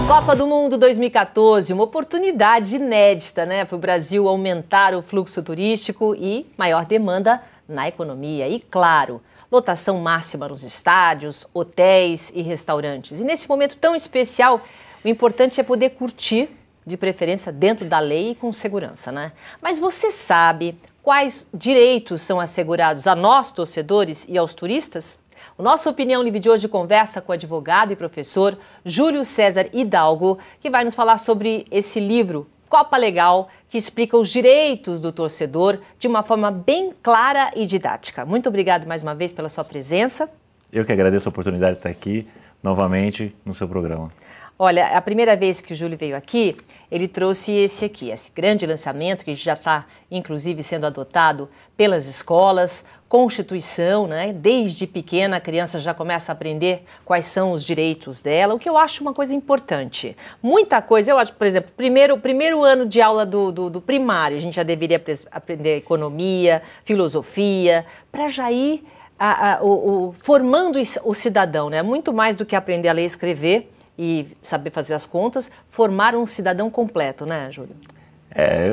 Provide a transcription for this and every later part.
Copa do Mundo 2014, uma oportunidade inédita, né, para o Brasil aumentar o fluxo turístico e maior demanda na economia. E, claro, lotação máxima nos estádios, hotéis e restaurantes. E nesse momento tão especial, o importante é poder curtir, de preferência dentro da lei e com segurança, né? Mas você sabe quais direitos são assegurados a nós, torcedores, e aos turistas? O Nossa Opinião Livre de hoje conversa com o advogado e professor Júlio César Hidalgo, que vai nos falar sobre esse livro, Copa Legal, que explica os direitos do torcedor de uma forma bem clara e didática. Muito obrigado mais uma vez pela sua presença. Eu que agradeço a oportunidade de estar aqui novamente no seu programa. Olha, a primeira vez que o Júlio veio aqui, ele trouxe esse grande lançamento que já está, inclusive, sendo adotado pelas escolas, Constituição, né? Desde pequena a criança já começa a aprender quais são os direitos dela, o que eu acho uma coisa importante. Muita coisa, eu acho, por exemplo, primeiro ano de aula do primário, a gente já deveria aprender economia, filosofia, para já ir formando o cidadão, né? Muito mais do que aprender a ler e escrever e saber fazer as contas, formar um cidadão completo, né, Júlio?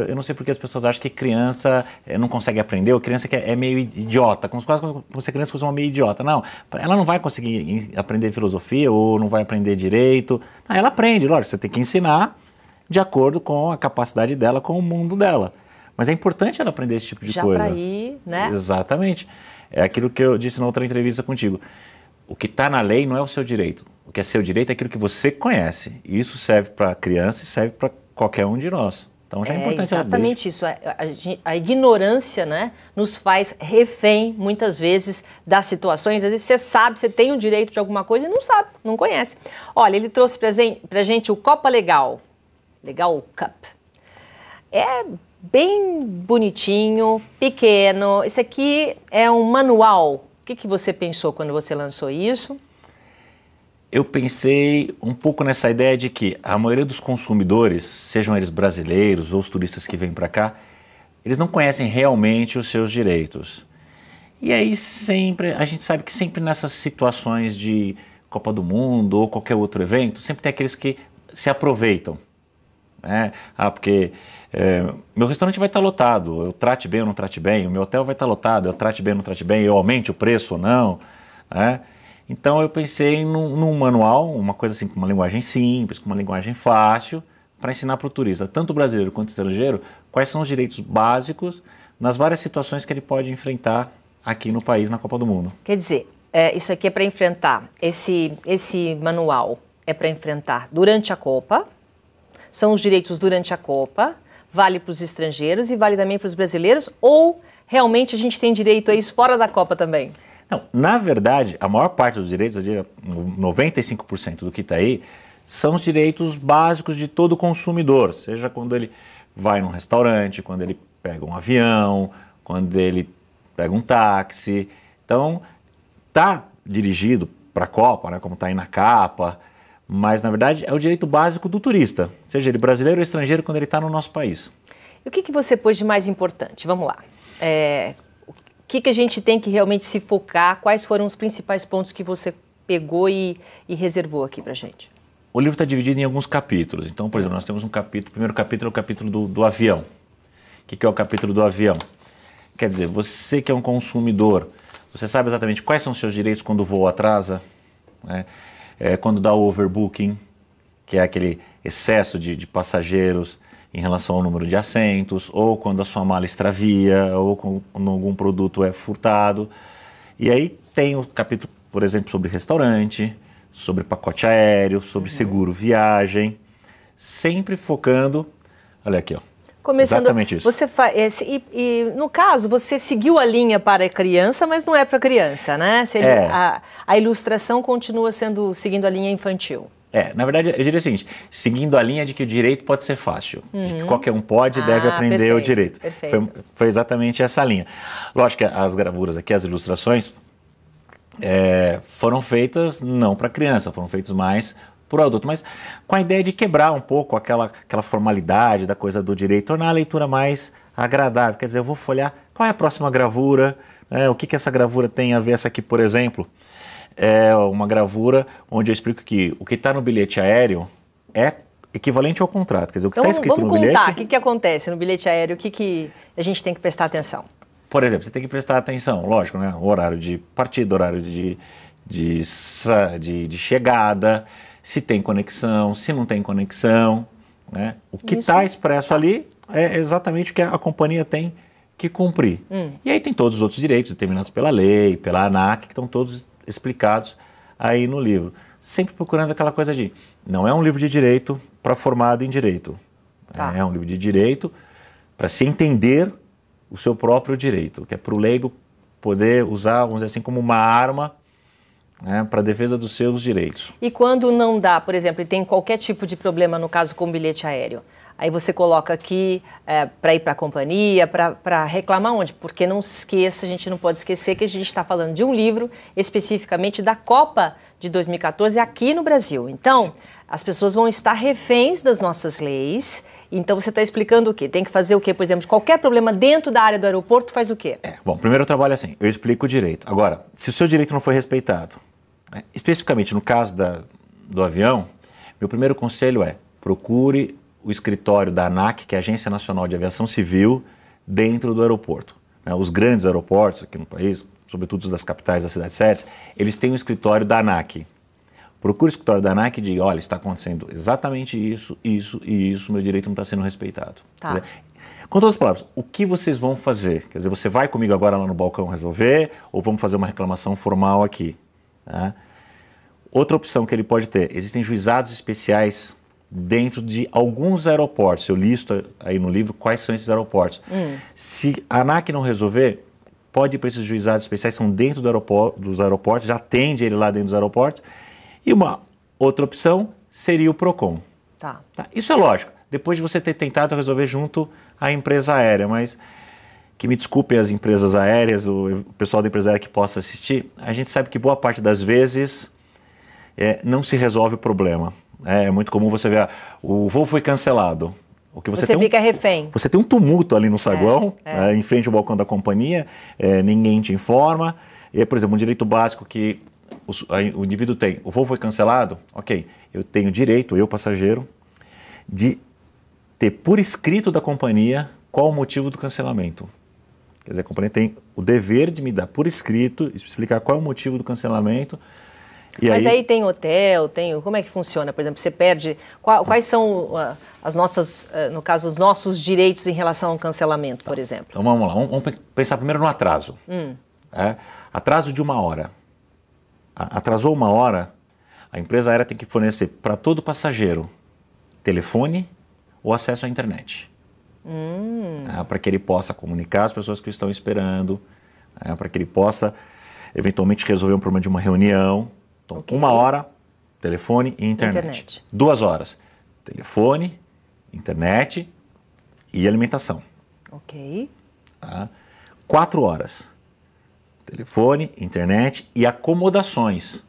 Eu não sei porque as pessoas acham que criança não consegue aprender, ou criança que é meio idiota, como se a criança fosse uma meio idiota. Não, ela não vai conseguir aprender filosofia ou não vai aprender direito. Ela aprende, lógico, você tem que ensinar de acordo com a capacidade dela, com o mundo dela. Mas é importante ela aprender esse tipo de coisa. Já para ir, né? Exatamente. É aquilo que eu disse na outra entrevista contigo. O que está na lei não é o seu direito. O que é seu direito é aquilo que você conhece. E isso serve para a criança e serve para qualquer um de nós. Então já é importante ela exatamente isso. A ignorância, né, nos faz refém, muitas vezes, das situações. Às vezes você sabe, você tem o direito de alguma coisa e não sabe, não conhece. Olha, ele trouxe para gente o Copa Legal. Legal Cup. É bem bonitinho, pequeno. Esse aqui é um manual. O que você pensou quando você lançou isso? Eu pensei um pouco nessa ideia de que a maioria dos consumidores, sejam eles brasileiros ou os turistas que vêm para cá, eles não conhecem realmente os seus direitos. E aí sempre, a gente sabe que sempre nessas situações de Copa do Mundo ou qualquer outro evento, sempre tem aqueles que se aproveitam. Né? Porque meu restaurante vai estar lotado, eu trate bem ou não trate bem, o meu hotel vai estar lotado, eu trate bem ou não trate bem, eu aumente o preço ou não, né? Então eu pensei num manual, uma coisa assim, com uma linguagem simples, com uma linguagem fácil, para ensinar para o turista, tanto brasileiro quanto estrangeiro, quais são os direitos básicos nas várias situações que ele pode enfrentar aqui no país, na Copa do Mundo. Quer dizer, isso aqui é para enfrentar, esse manual é para enfrentar durante a Copa, são os direitos durante a Copa, vale para os estrangeiros e vale também para os brasileiros, ou realmente a gente tem direito a isso fora da Copa também? Não, na verdade, a maior parte dos direitos, eu diria 95% do que está aí, são os direitos básicos de todo consumidor, seja quando ele vai num restaurante, quando ele pega um avião, quando ele pega um táxi. Então, está dirigido para a Copa, né, como está aí na capa, mas na verdade é o direito básico do turista, seja ele brasileiro ou estrangeiro, quando ele está no nosso país. E o que você pôs de mais importante? Vamos lá. O que a gente tem que realmente se focar? Quais foram os principais pontos que você pegou e reservou aqui pra gente? O livro está dividido em alguns capítulos. Então, por exemplo, nós temos um capítulo, o primeiro capítulo é o capítulo do avião. O que é o capítulo do avião? Quer dizer, você que é um consumidor, você sabe exatamente quais são os seus direitos quando o voo atrasa, né? Quando dá o overbooking, que é aquele excesso de passageiros em relação ao número de assentos, ou quando a sua mala extravia, ou quando algum produto é furtado. E aí tem o capítulo, por exemplo, sobre restaurante, sobre pacote aéreo, sobre seguro viagem, sempre focando, olha aqui, ó. Começando, exatamente isso. Você no caso, você seguiu a linha para a criança, mas não é para criança, né? A ilustração continua seguindo a linha infantil. Na verdade, eu diria o seguinte, seguindo a linha de que o direito pode ser fácil, de que qualquer um pode e deve aprender o direito. Foi exatamente essa linha. Lógico que as gravuras aqui, as ilustrações, foram feitas não para criança, foram feitas mais para o adulto, mas com a ideia de quebrar um pouco aquela formalidade da coisa do direito, tornar a leitura mais agradável. Quer dizer, eu vou folhear qual é a próxima gravura, né, o que essa gravura tem a ver. Essa aqui, por exemplo, é uma gravura onde eu explico que o que está no bilhete aéreo é equivalente ao contrato. Quer dizer, o que está escrito no bilhete... Vamos contar o que acontece no bilhete aéreo, o que a gente tem que prestar atenção. Por exemplo, você tem que prestar atenção, lógico, né? O horário de partida, horário de chegada, se tem conexão, se não tem conexão, né? O que está expresso ali é exatamente o que a companhia tem que cumprir. E aí tem todos os outros direitos determinados pela lei, pela ANAC, que estão todos explicados aí no livro. Sempre procurando aquela coisa de, não é um livro de direito para formado em direito. Tá. É um livro de direito para se entender o seu próprio direito, que é para o leigo poder usar, vamos dizer assim, como uma arma, né, para a defesa dos seus direitos. E quando não dá, por exemplo, e tem qualquer tipo de problema, no caso com bilhete aéreo, aí você coloca aqui para ir para a companhia, para reclamar onde? Porque não se esqueça, a gente não pode esquecer que a gente está falando de um livro especificamente da Copa de 2014 aqui no Brasil. Então, as pessoas vão estar reféns das nossas leis. Então você está explicando o quê? Tem que fazer o quê? Por exemplo, qualquer problema dentro da área do aeroporto faz o quê? Bom, primeiro eu trabalho assim, eu explico o direito. Agora, se o seu direito não foi respeitado, né, especificamente no caso do avião, meu primeiro conselho é procure o escritório da ANAC, que é a Agência Nacional de Aviação Civil, dentro do aeroporto. Né, os grandes aeroportos aqui no país, sobretudo os das capitais das cidades sérias, eles têm o escritório da ANAC. Procure o escritório da ANAC e diga, olha, está acontecendo exatamente isso, isso e isso, meu direito não está sendo respeitado. Tá. Com todas as palavras, o que vocês vão fazer? Quer dizer, você vai comigo agora lá no balcão resolver ou vamos fazer uma reclamação formal aqui? Tá? Outra opção que ele pode ter, existem juizados especiais dentro de alguns aeroportos. Eu listo aí no livro quais são esses aeroportos. Se a ANAC não resolver, pode ir para esses juizados especiais, são dentro dos aeroportos, já atende ele lá dentro dos aeroportos. E uma outra opção seria o PROCON. Tá. Isso é lógico, depois de você ter tentado resolver junto à empresa aérea, mas que me desculpem as empresas aéreas, o pessoal da empresa aérea que possa assistir, a gente sabe que boa parte das vezes não se resolve o problema. É muito comum você ver, o voo foi cancelado. O que você fica refém. Você tem um tumulto ali no saguão, em frente ao balcão da companhia, ninguém te informa. E, por exemplo, um direito básico que o indivíduo tem, o voo foi cancelado, ok, eu tenho direito, eu passageiro, de ter por escrito da companhia qual o motivo do cancelamento. Quer dizer, a companhia tem o dever de me dar por escrito, explicar qual é o motivo do cancelamento. Mas aí tem hotel, como é que funciona? Por exemplo, você perde, quais são as nossas, no caso, os nossos direitos em relação ao cancelamento, por exemplo? Então vamos lá, vamos pensar primeiro no atraso. Atraso de 1 hora. Atrasou 1 hora, a empresa aérea tem que fornecer para todo passageiro telefone ou acesso à internet. Para que ele possa comunicar as pessoas que estão esperando, para que ele possa eventualmente resolver um problema de uma reunião. Então, 1 hora, telefone e internet. 2 horas, telefone, internet e alimentação. 4 horas. Telefone, internet e acomodações.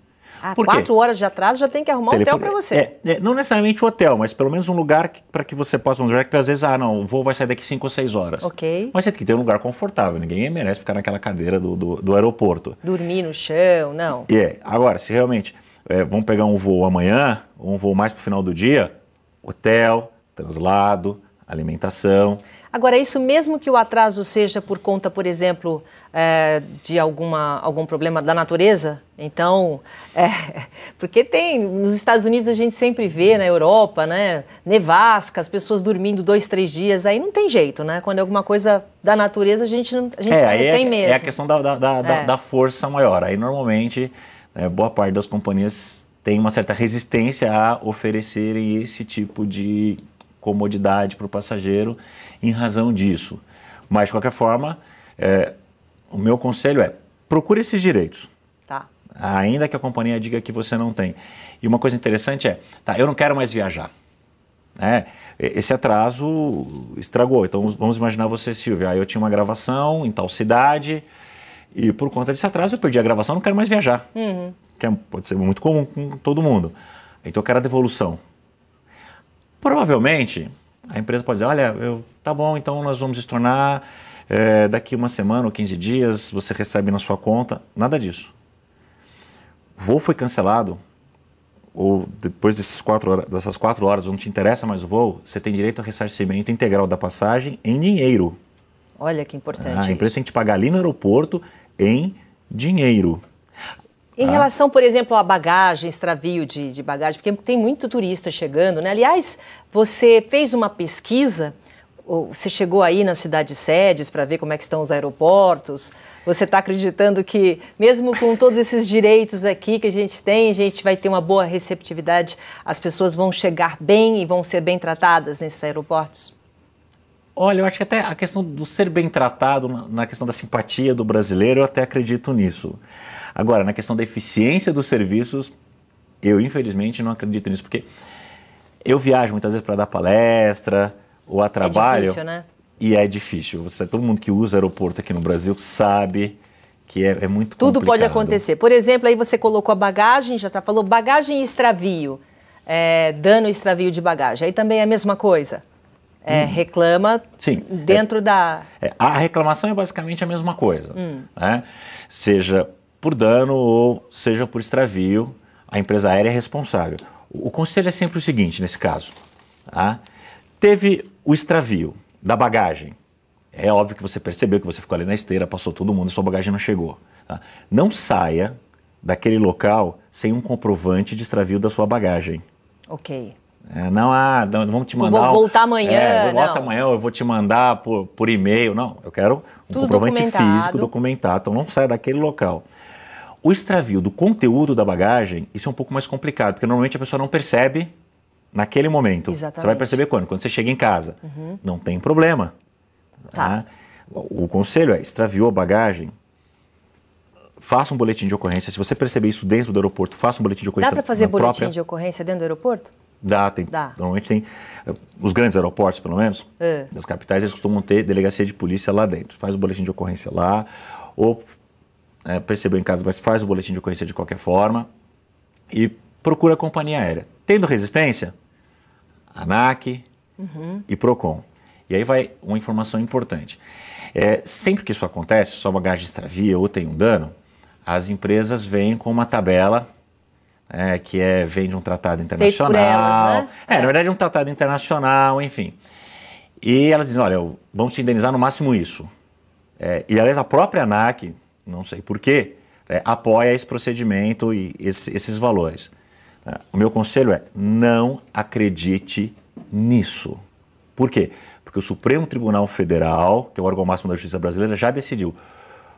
4 horas de atraso já tem que arrumar um hotel para você. Não necessariamente um hotel, mas pelo menos um lugar para que você possa, vamos ver, que às vezes, o voo vai sair daqui 5 ou 6 horas. Mas você tem que ter um lugar confortável, ninguém merece ficar naquela cadeira do aeroporto. Dormir no chão, não. Agora, se realmente vamos pegar um voo amanhã, ou um voo mais para o final do dia, hotel, translado, alimentação. Agora, isso mesmo que o atraso seja por conta, por exemplo, de algum problema da natureza, então, porque nos Estados Unidos a gente sempre vê, na Europa, né, nevasca, as pessoas dormindo 2, 3 dias, aí não tem jeito, né? Quando é alguma coisa da natureza, a gente tá refém mesmo. É a questão da força maior. Aí, normalmente, boa parte das companhias tem uma certa resistência a oferecerem esse tipo de comodidade para o passageiro em razão disso. Mas, de qualquer forma, o meu conselho é procure esses direitos. Ainda que a companhia diga que você não tem. E uma coisa interessante eu não quero mais viajar. Esse atraso estragou. Então, vamos imaginar você, Silvia, eu tinha uma gravação em tal cidade e por conta desse atraso eu perdi a gravação, não quero mais viajar. Que pode ser muito comum com todo mundo. então eu quero a devolução. Provavelmente, a empresa pode dizer, olha, tá bom, então nós vamos estornar, daqui uma semana ou 15 dias, você recebe na sua conta. Nada disso. Voo foi cancelado, ou depois dessas 4 horas, não te interessa mais o voo, você tem direito a ressarcimento integral da passagem em dinheiro. Olha que importante. A empresa tem que te pagar ali no aeroporto em dinheiro. Em relação, por exemplo, à bagagem, extravio de bagagem, porque tem muito turista chegando, né? Aliás, você fez uma pesquisa, você chegou aí nas cidades sedes para ver como é que estão os aeroportos. Você está acreditando que, mesmo com todos esses direitos aqui que a gente tem, a gente vai ter uma boa receptividade, as pessoas vão chegar bem e vão ser bem tratadas nesses aeroportos? Olha, eu acho que até a questão do ser bem tratado, na questão da simpatia do brasileiro, eu até acredito nisso. Agora, na questão da eficiência dos serviços, eu infelizmente não acredito nisso, porque eu viajo muitas vezes para dar palestra ou a trabalho. É difícil, né? E é difícil. Todo mundo que usa aeroporto aqui no Brasil sabe que é muito complicado. Tudo pode acontecer. Por exemplo, aí você colocou a bagagem, já falou bagagem e extravio, dano e extravio de bagagem. Aí também é a mesma coisa. Reclama Sim, dentro da... A reclamação é basicamente a mesma coisa. Né? Seja por dano ou seja por extravio, a empresa aérea é responsável. O conselho é sempre o seguinte, nesse caso. Tá? Teve o extravio da bagagem. É óbvio que você percebeu que você ficou ali na esteira, passou todo mundo e sua bagagem não chegou. Tá? Não saia daquele local sem um comprovante de extravio da sua bagagem. Ok. Não, vamos te mandar... Vou voltar amanhã. Volta amanhã, eu vou te mandar por e-mail. Não, eu quero um comprovante físico documentado. Então não saia daquele local. O extravio do conteúdo da bagagem, isso é um pouco mais complicado, porque normalmente a pessoa não percebe naquele momento. Exatamente. Você vai perceber quando? Quando você chega em casa. Não tem problema. Tá? O conselho é, extraviou a bagagem, faça um boletim de ocorrência. Se você perceber isso dentro do aeroporto, faça um boletim de ocorrência. Dá para fazer boletim de ocorrência dentro do aeroporto? Dá. Normalmente tem, os grandes aeroportos pelo menos, das capitais, eles costumam ter delegacia de polícia lá dentro. Faz o boletim de ocorrência lá, ou percebeu em casa, mas faz o boletim de ocorrência de qualquer forma e procura a companhia aérea. Tendo resistência, ANAC e PROCON. E aí vai uma informação importante. Sempre que isso acontece, sua bagagem extravia ou tem um dano, as empresas vêm com uma tabela que vem de um tratado internacional. Feito por elas, né? Na verdade é um tratado internacional, enfim. E elas dizem, olha, vamos te indenizar no máximo isso. E aliás, a própria ANAC, não sei porquê, apoia esse procedimento e esses valores. O meu conselho é, não acredite nisso. Por quê? Porque o Supremo Tribunal Federal, que é o órgão máximo da justiça brasileira, já decidiu.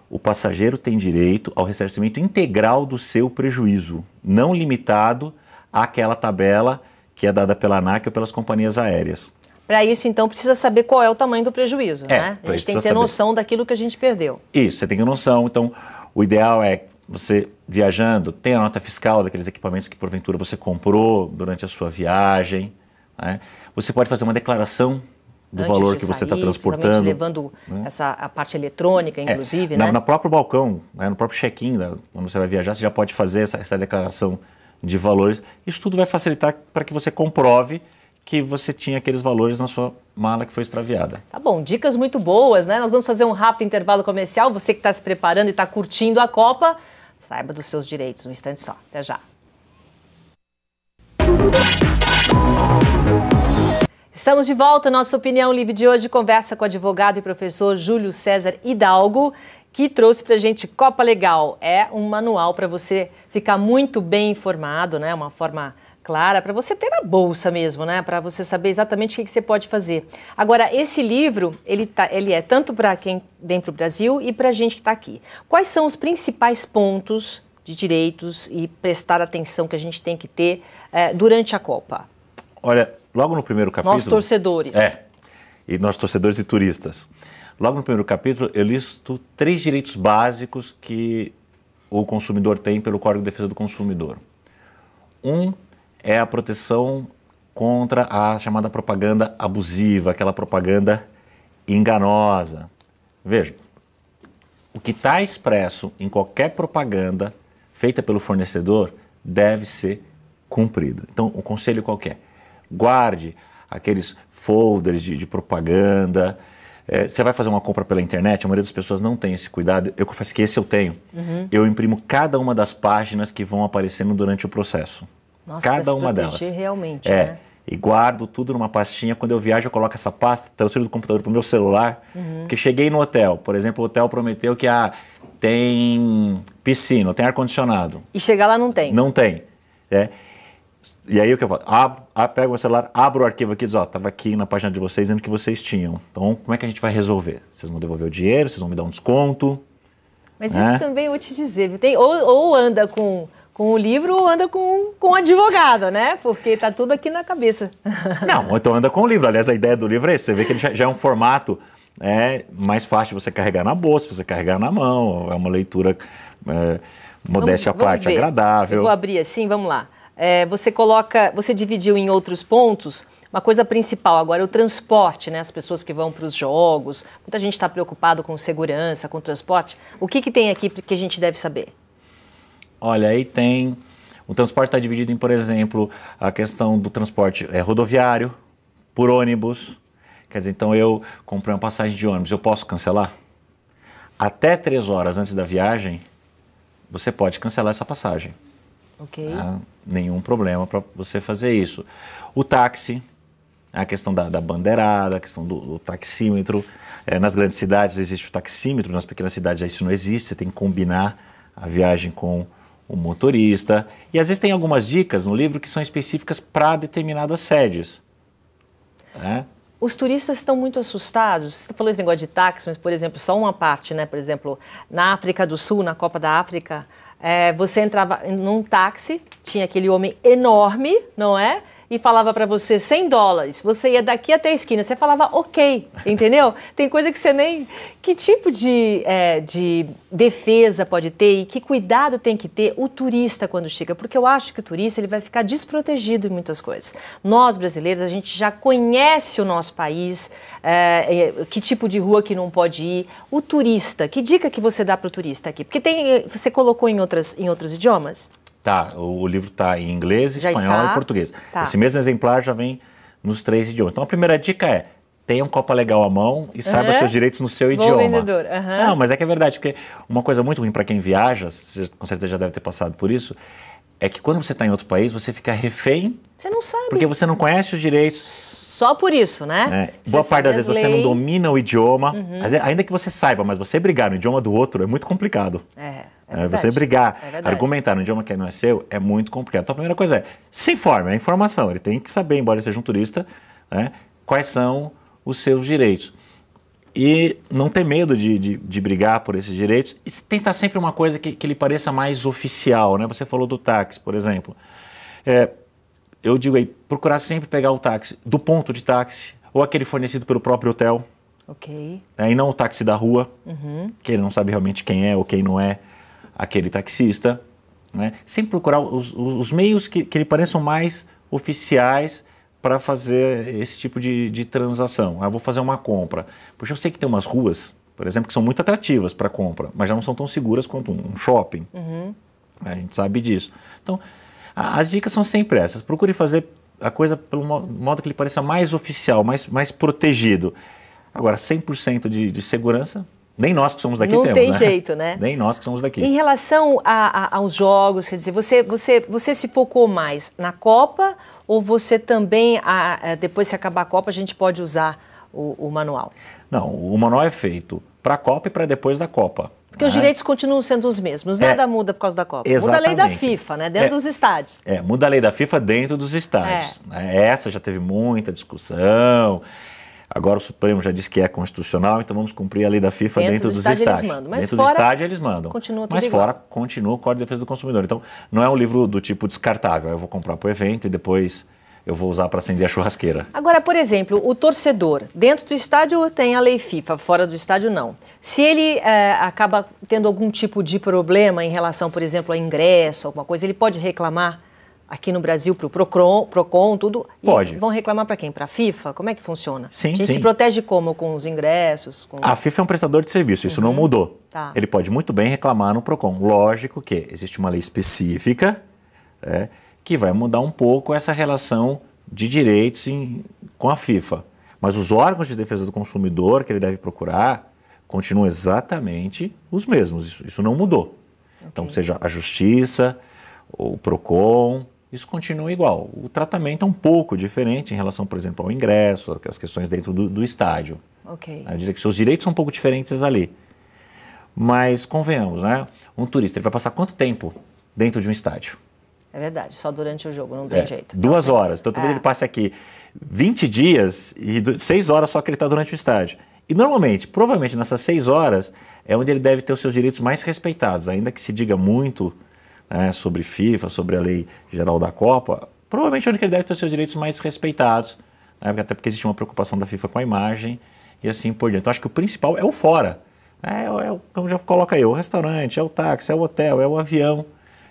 O passageiro tem direito ao ressarcimento integral do seu prejuízo, não limitado àquela tabela que é dada pela ANAC ou pelas companhias aéreas. Para isso, então, precisa saber qual é o tamanho do prejuízo, né? A gente tem que ter noção daquilo que a gente perdeu. Isso, você tem que ter noção. Então, o ideal é você, viajando, tenha a nota fiscal daqueles equipamentos que, porventura, você comprou durante a sua viagem. Né? Você pode fazer uma declaração do valor que você está transportando. Levando a parte eletrônica, inclusive, né? No próprio balcão, no próprio check-in, quando você vai viajar, você já pode fazer essa declaração de valores. Isso tudo vai facilitar para que você comprove que você tinha aqueles valores na sua mala que foi extraviada. Tá bom, dicas muito boas, né? Nós vamos fazer um rápido intervalo comercial. Você que está se preparando e está curtindo a Copa, saiba dos seus direitos. Um instante só. Até já. Estamos de volta. Nossa Opinião Livre de hoje conversa com o advogado e professor Júlio César Hidalgo, que trouxe para a gente Copa Legal. É um manual para você ficar muito bem informado, né? Uma forma clara, para você ter na bolsa mesmo, né? Para você saber exatamente o que você pode fazer. Agora, esse livro, ele é tanto para quem vem para o Brasil e para a gente que está aqui. Quais são os principais pontos de direitos e prestar atenção que a gente tem que ter durante a Copa? Olha, logo no primeiro capítulo... Nós torcedores. E nós torcedores e turistas. Logo no primeiro capítulo, eu listo 3 direitos básicos que o consumidor tem pelo Código de Defesa do Consumidor. Um é a proteção contra a chamada propaganda abusiva, aquela propaganda enganosa. Veja, o que está expresso em qualquer propaganda feita pelo fornecedor deve ser cumprido. Então, o conselho qual que é? Guarde aqueles folders de propaganda. Você vai fazer uma compra pela internet, a maioria das pessoas não tem esse cuidado. Eu confesso que esse eu tenho. Eu imprimo cada uma das páginas que vão aparecendo durante o processo. Nossa, cada uma delas. Realmente, né? E guardo tudo numa pastinha. Quando eu viajo, eu coloco essa pasta, transfiro do computador para o meu celular. Porque cheguei no hotel, por exemplo, o hotel prometeu que tem piscina, tem ar-condicionado. E chegar lá não tem. Não tem. E aí o que eu faço? Pego o celular, abro o arquivo aqui e diz, estava aqui na página de vocês dizendo que vocês tinham. Então, como é que a gente vai resolver? Vocês vão devolver o dinheiro, vocês vão me dar um desconto? Mas isso também eu vou te dizer, tem, ou anda com o livro ou anda com o advogado, né? Porque tá tudo aqui na cabeça. Não, então anda com o livro. Aliás, a ideia do livro é essa. Você vê que ele já é um formato mais fácil de você carregar na bolsa, você carregar na mão. É uma leitura, modéstia à parte, ver. agradável. Eu vou abrir assim, vamos lá. Você dividiu em outros pontos. Uma coisa principal agora é o transporte, né? As pessoas que vão para os jogos. Muita gente está preocupado com segurança, com transporte. O que tem aqui que a gente deve saber? Olha, aí tem... O transporte está dividido em, por exemplo, a questão do transporte rodoviário, por ônibus. Quer dizer, então eu comprei uma passagem de ônibus, eu posso cancelar? Até 3 horas antes da viagem, você pode cancelar essa passagem. Ok. Nenhum problema para você fazer isso. O táxi, a questão da bandeirada, a questão do taxímetro. Nas grandes cidades existe o taxímetro, nas pequenas cidades isso não existe, você tem que combinar a viagem com o motorista. E às vezes tem algumas dicas no livro que são específicas para determinadas sedes. Os turistas estão muito assustados. Você falou esse negócio de táxi, mas, por exemplo, só uma parte, né? Por exemplo, na África do Sul, na Copa da África, você entrava num táxi, tinha aquele homem enorme, não é? E falava para você $100. Você ia daqui até a esquina, você falava ok, entendeu? Tem coisa que você nem... Que tipo de defesa pode ter e que cuidado tem que ter o turista quando chega? Porque eu acho que o turista ele vai ficar desprotegido em muitas coisas. Nós, brasileiros, a gente já conhece o nosso país, que tipo de rua que não pode ir. O turista, que dica que você dá para o turista aqui? Porque você colocou em outros idiomas? Tá, o livro está em inglês, espanhol e português. Tá. Esse mesmo exemplar já vem nos 3 idiomas. Então a primeira dica é, tenha um copa legal à mão e saiba seus direitos no seu idioma. Vendedor. Não, mas é que é verdade, porque uma coisa muito ruim para quem viaja, você com certeza já deve ter passado por isso, é que quando você está em outro país, você fica refém. Você não sabe. Porque você não conhece os direitos. Só por isso, né? Boa parte das vezes você não domina o idioma, ainda que você saiba, mas você brigar no idioma do outro é muito complicado. Você brigar, argumentar no idioma que não é seu, é muito complicado. Então a primeira coisa se informe, a informação. Ele tem que saber, embora ele seja um turista, quais são os seus direitos. E não ter medo de brigar por esses direitos. E tentar sempre uma coisa que lhe pareça mais oficial, né? Você falou do táxi, por exemplo. Eu digo aí, procurar sempre pegar o táxi do ponto de táxi, ou aquele fornecido pelo próprio hotel. Ok. E não o táxi da rua, que ele não sabe realmente quem é ou quem não é aquele taxista. Né? Sempre procurar os meios que lhe pareçam mais oficiais para fazer esse tipo de transação. Eu vou fazer uma compra. Porque eu sei que tem umas ruas, por exemplo, que são muito atrativas para compra, mas já não são tão seguras quanto um shopping. A gente sabe disso. Então, as dicas são sempre essas. Procure fazer a coisa pelo modo que lhe pareça mais oficial, mais protegido. Agora, 100% de segurança, nem nós que somos daqui não temos, tem jeito, né? Nem nós que somos daqui. Em relação aos jogos, quer dizer, você se focou mais na Copa ou você também, depois que acabar a Copa, a gente pode usar o manual? Não, o manual é feito para a Copa e para depois da Copa. Porque os direitos continuam sendo os mesmos, nada muda por causa da Copa. Exatamente. Muda a lei da FIFA, né? Dentro dos estádios. Muda a lei da FIFA dentro dos estádios. Essa já teve muita discussão. Agora o Supremo já disse que é constitucional, então vamos cumprir a lei da FIFA dentro dos estádios. Eles mandam. Mas dentro fora, do estádio eles mandam. Continua tudo mas igual. Fora continua o Código de Defesa do Consumidor. Então não é um livro do tipo descartável. Eu vou comprar para o evento e depois eu vou usar para acender a churrasqueira. Agora, por exemplo, o torcedor, dentro do estádio tem a lei FIFA, fora do estádio não. Se ele acaba tendo algum tipo de problema em relação, por exemplo, a ingresso, alguma coisa, ele pode reclamar aqui no Brasil para o Procon, tudo? Pode. E vão reclamar para quem? Para a FIFA? Como é que funciona? Sim, a gente se protege como? Com os ingressos? A FIFA é um prestador de serviço, isso não mudou. Tá. Ele pode muito bem reclamar no Procon. Lógico que existe uma lei específica, que vai mudar um pouco essa relação de direitos com a FIFA. Mas os órgãos de defesa do consumidor que ele deve procurar continuam exatamente os mesmos, isso não mudou. Okay. Então, seja a Justiça, o PROCON, isso continua igual. O tratamento é um pouco diferente em relação, por exemplo, ao ingresso, as questões dentro do estádio. Okay. Eu diria que seus direitos são um pouco diferentes ali. Mas, convenhamos, né? Um turista ele vai passar quanto tempo dentro de um estádio? É verdade, só durante o jogo, não tem jeito. 2 horas. Então, talvez ele passe aqui 20 dias e 6 horas só que ele está durante o estádio. E, normalmente, provavelmente, nessas 6 horas é onde ele deve ter os seus direitos mais respeitados. Ainda que se diga muito sobre FIFA, sobre a lei geral da Copa, provavelmente é onde ele deve ter os seus direitos mais respeitados, né? Até porque existe uma preocupação da FIFA com a imagem e assim por diante. Então, acho que o principal é o fora. Então, já coloca aí, o restaurante, é o táxi, é o hotel, é o avião,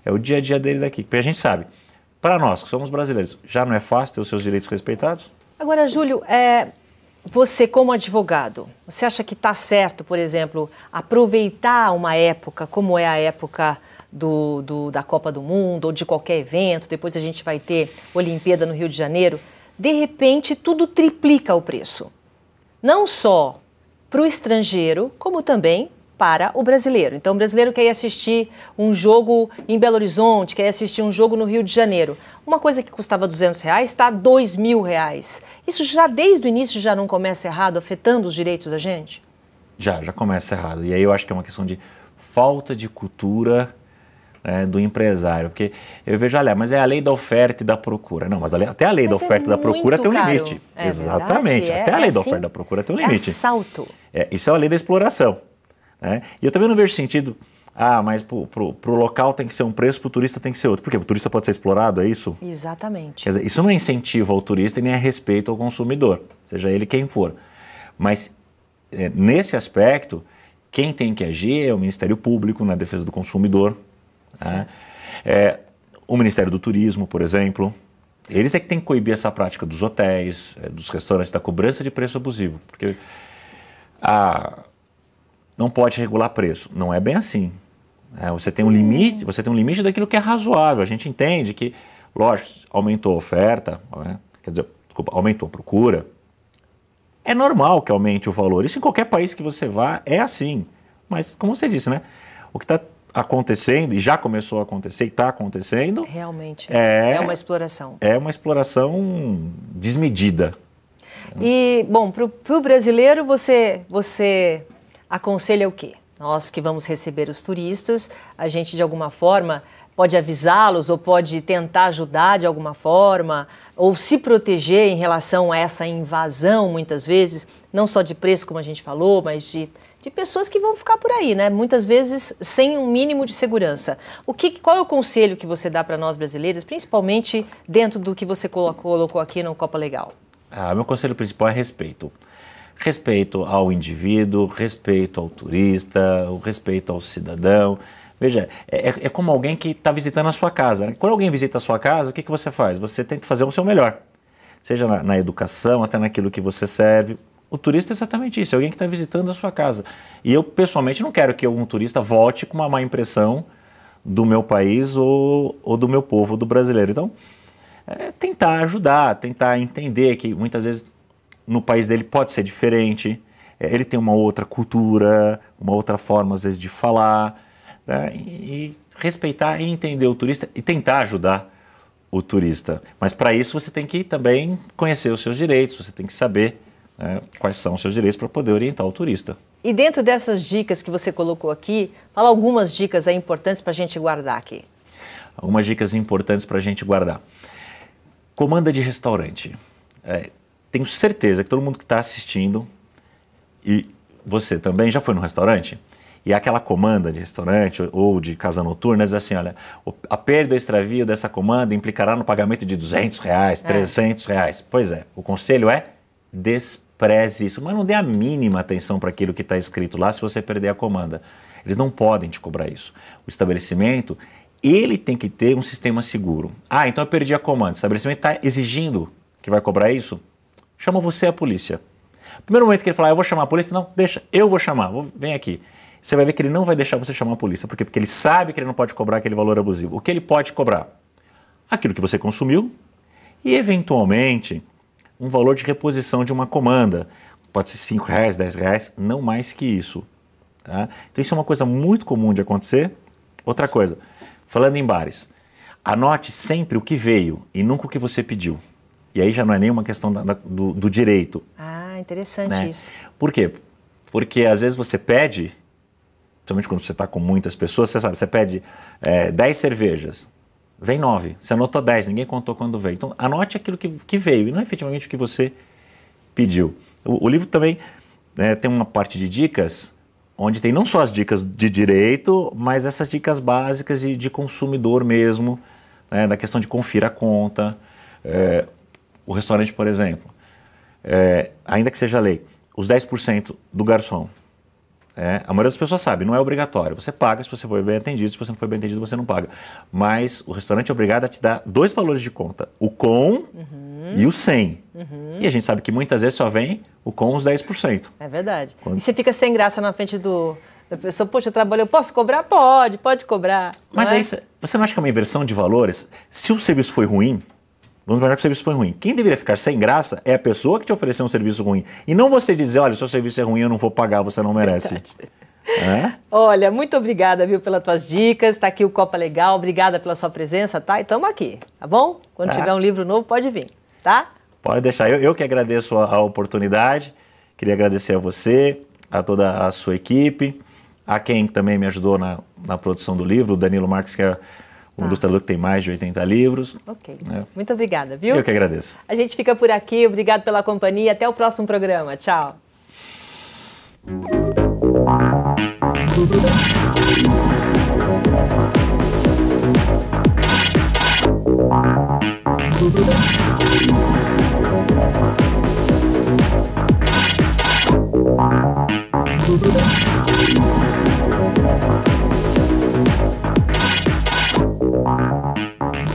é o dia a dia dele daqui. Porque a gente sabe, para nós que somos brasileiros, já não é fácil ter os seus direitos respeitados? Agora, Júlio, você como advogado, você acha que está certo, por exemplo, aproveitar uma época como é a época da Copa do Mundo ou de qualquer evento, depois a gente vai ter Olimpíada no Rio de Janeiro, de repente tudo triplica o preço. Não só para o estrangeiro, como também para o brasileiro. Então, o brasileiro quer ir assistir um jogo em Belo Horizonte, quer ir assistir um jogo no Rio de Janeiro. Uma coisa que custava R$200 está R$2.000. Isso já desde o início já não começa errado, afetando os direitos da gente? Já começa errado. E aí eu acho que é uma questão de falta de cultura do empresário. Porque eu vejo, mas é a lei da oferta e da procura. Não, mas até a lei da oferta e da procura tem um limite. Exatamente. Até a lei da oferta e da procura tem um limite. É assalto. Isso é a lei da exploração. E eu também não vejo sentido, mas pro local tem que ser um preço, pro turista tem que ser outro. Por quê? O turista pode ser explorado, é isso? Exatamente. Quer dizer, isso não é incentivo ao turista e nem é respeito ao consumidor, seja ele quem for. Mas, nesse aspecto, quem tem que agir é o Ministério Público na defesa do consumidor, o Ministério do Turismo, por exemplo. Eles é que tem que coibir essa prática dos hotéis, dos restaurantes, da cobrança de preço abusivo. Porque não pode regular preço. Não é bem assim. Você tem um limite daquilo que é razoável. A gente entende que, lógico, aumentou a oferta, aumentou a procura. É normal que aumente o valor. Isso em qualquer país que você vá é assim. Mas, como você disse, o que está acontecendo, e já começou a acontecer e está acontecendo... Realmente, é uma exploração. É uma exploração desmedida. E, bom, para o brasileiro, você aconselha o quê? Nós que vamos receber os turistas, a gente de alguma forma pode avisá-los ou pode tentar ajudar de alguma forma ou se proteger em relação a essa invasão, muitas vezes, não só de preço, como a gente falou, mas de pessoas que vão ficar por aí, muitas vezes sem um mínimo de segurança. Qual é o conselho que você dá para nós brasileiros, principalmente dentro do que você colocou aqui no Copa Legal? Meu conselho principal é respeito. Respeito ao indivíduo, respeito ao turista, o respeito ao cidadão. Veja, é como alguém que está visitando a sua casa. Quando alguém visita a sua casa, o que você faz? Você tenta fazer o seu melhor. Seja na educação, até naquilo que você serve. O turista é exatamente isso, é alguém que está visitando a sua casa. E eu, pessoalmente, não quero que algum turista volte com uma má impressão do meu país ou do meu povo, do brasileiro. Então, tentar ajudar, tentar entender que muitas vezes no país dele pode ser diferente, ele tem uma outra cultura, uma outra forma, às vezes, de falar, e respeitar e entender o turista e tentar ajudar o turista. Mas para isso você tem que também conhecer os seus direitos, você tem que saber quais são os seus direitos para poder orientar o turista. E dentro dessas dicas que você colocou aqui, fala algumas dicas importantes para a gente guardar aqui. Algumas dicas importantes para a gente guardar. Comanda de restaurante. Tenho certeza que todo mundo que está assistindo, e você também já foi no restaurante, e aquela comanda de restaurante ou de casa noturna diz assim, olha, a perda ou extravio dessa comanda implicará no pagamento de R$200, R$300. Pois é, o conselho é despreze isso, mas não dê a mínima atenção para aquilo que está escrito lá se você perder a comanda. Eles não podem te cobrar isso. O estabelecimento, ele tem que ter um sistema seguro. Então eu perdi a comanda, o estabelecimento está exigindo que vai cobrar isso? Chama você a polícia. Primeiro momento que ele falar, eu vou chamar a polícia, não, deixa, eu vou chamar, vem aqui. Você vai ver que ele não vai deixar você chamar a polícia. Por quê? Porque ele sabe que ele não pode cobrar aquele valor abusivo. O que ele pode cobrar? aquilo que você consumiu e, eventualmente, um valor de reposição de uma comanda. Pode ser R$5, R$10, não mais que isso. Tá? Então isso é uma coisa muito comum de acontecer. Outra coisa, falando em bares, anote sempre o que veio e nunca o que você pediu. E aí já não é nenhuma questão do direito. Ah, interessante, né? isso. Por quê? Porque às vezes você pede, principalmente quando você está com muitas pessoas, você sabe, você pede 10 cervejas, vem 9, você anotou 10, ninguém contou quando veio. Então anote aquilo que veio e não efetivamente o que você pediu. O livro também tem uma parte de dicas, onde tem não só as dicas de direito, mas essas dicas básicas de consumidor mesmo, né, da questão de confira a conta. O restaurante, por exemplo, ainda que seja lei, os 10% do garçom. A maioria das pessoas sabe, não é obrigatório. Você paga se você for bem atendido, se você não for bem atendido, você não paga. Mas o restaurante é obrigado a te dar 2 valores de conta, o com e o sem. E a gente sabe que muitas vezes só vem o com os 10%. É verdade. E você fica sem graça na frente da pessoa, poxa, eu trabalhei, eu posso cobrar? Pode cobrar. Mas aí, você não acha que é uma inversão de valores? Se o serviço foi ruim, vamos imaginar que o serviço foi ruim. Quem deveria ficar sem graça é a pessoa que te ofereceu um serviço ruim. E não você dizer, olha, o seu serviço é ruim, eu não vou pagar, você não merece. Olha, muito obrigada, viu, pelas tuas dicas. Está aqui o Copa Legal. Obrigada pela sua presença, tá? E estamos aqui, tá bom? Quando tiver um livro novo, pode vir, tá? Pode deixar. Eu que agradeço a oportunidade. Queria agradecer a você, a toda a sua equipe, a quem também me ajudou na produção do livro, o Danilo Marques, que é um ilustrador que tem mais de 80 livros. Ok. Muito obrigada, viu? Eu que agradeço. A gente fica por aqui. Obrigado pela companhia. Até o próximo programa. Tchau.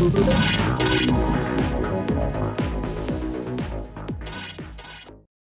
Tudo.